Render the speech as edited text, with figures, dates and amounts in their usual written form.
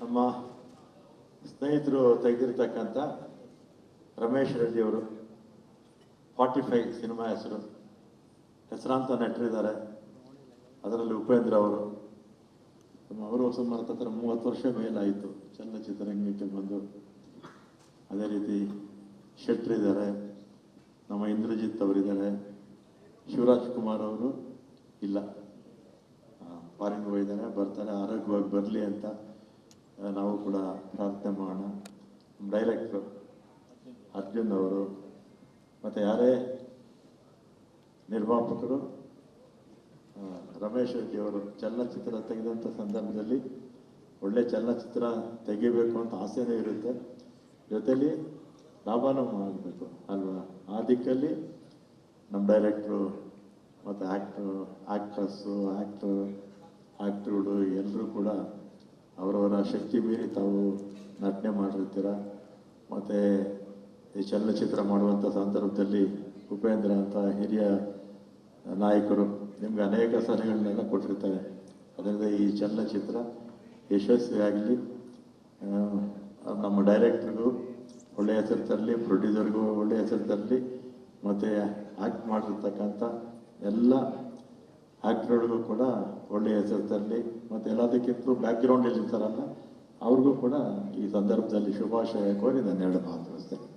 ನಮ್ಮ ಸ್ನೇಹಿತರು ತೆಗೆದಿರ್ತಕ್ಕಂಥ ರಮೇಶ್ ರೆಡ್ಡಿ ಅವರು 45 ಸಿನಿಮಾ ಹೆಸರಾಂತ ನಟರಿದ್ದಾರೆ. ಅದರಲ್ಲಿ ಉಪೇಂದ್ರ ಅವರು ಸುಮಾರು 30 ವರ್ಷ ಮೇಲಾಯಿತು ಚಲನಚಿತ್ರರಂಗಕ್ಕೆ ಬಂದು. ಅದೇ ರೀತಿ ಶೆಟ್ರಿದ್ದಾರೆ, ನಮ್ಮ ಇಂದ್ರಜಿತ್ ಅವರಿದ್ದಾರೆ, ಶಿವರಾಜ್ ಕುಮಾರ್ ಅವರು ಇಲ್ಲ, ಫಾರಿನ್ಗೆ ಹೋಗಿದ್ದಾರೆ, ಬರ್ತಾರೆ, ಆರೋಗ್ಯವಾಗಿ ಬರಲಿ ಅಂತ ನಾವು ಕೂಡ ಪ್ರಾರ್ಥನೆ ಮಾಡೋಣ. ಡೈರೆಕ್ಟ್ರು ಅರ್ಜುನ್ ಅವರು, ಮತ್ತು ಯಾರೇ ನಿರ್ಮಾಪಕರು ರಮೇಶ್ ರೆಡ್ಡಿ ಅವರು ಚಲನಚಿತ್ರ ತೆಗೆದಂಥ ಸಂದರ್ಭದಲ್ಲಿ ಒಳ್ಳೆ ಚಲನಚಿತ್ರ ತೆಗಿಬೇಕು ಅಂತ ಆಸೆನೇ ಇರುತ್ತೆ, ಜೊತೆಲಿ ಲಾಭನೂ ಆಗಬೇಕು ಅಲ್ವಾ. ಆ ದಿಕ್ಕಲ್ಲಿ ನಮ್ಮ ಡೈರೆಕ್ಟ್ರು ಮತ್ತು ಆ್ಯಕ್ಟ್ರಸ್ಸು ಆ್ಯಕ್ಟ್ರುಗಳು ಎಲ್ಲರೂ ಕೂಡ ಅವರವರ ಶಕ್ತಿ ಮೀರಿ ತಾವು ನಟನೆ ಮಾಡಿರ್ತೀರ. ಮತ್ತು ಈ ಚಲನಚಿತ್ರ ಮಾಡುವಂಥ ಸಂದರ್ಭದಲ್ಲಿ ಉಪೇಂದ್ರ ಅಂತ ಹಿರಿಯ ನಾಯಕರು ನಿಮ್ಗೆ ಅನೇಕ ಸಲಹೆಗಳನ್ನೆಲ್ಲ ಕೊಟ್ಟಿರ್ತಾರೆ. ಅದರಿಂದ ಈ ಚಲನಚಿತ್ರ ಯಶಸ್ವಿಯಾಗಲಿ, ನಮ್ಮ ಡೈರೆಕ್ಟ್ರಿಗೂ ಒಳ್ಳೆಯ ಹೆಸರು ತರಲಿ, ಪ್ರೊಡ್ಯೂಸರ್ಗೂ ಒಳ್ಳೆಯ ಹೆಸರು ತರಲಿ, ಮತ್ತು ಆ್ಯಕ್ಟ್ ಮಾಡಿರ್ತಕ್ಕಂಥ ಎಲ್ಲ ಆ್ಯಕ್ಟ್ರುಗಳಿಗೂ ಕೂಡ ಒಳ್ಳೆಯ ಹೆಸರು ತರಲಿ, ಮತ್ತು ಎಲ್ಲದಕ್ಕಿಂತಲೂ ಬ್ಯಾಕ್ಗ್ರೌಂಡಲ್ಲಿ ಇರ್ತಾರಲ್ಲ ಅವ್ರಿಗೂ ಕೂಡ ಈ ಸಂದರ್ಭದಲ್ಲಿ ಶುಭಾಶಯ ಕೋರಿ ನಾನು 2 ಮಾತು ತಿಳಿಸ್ತೇನೆ.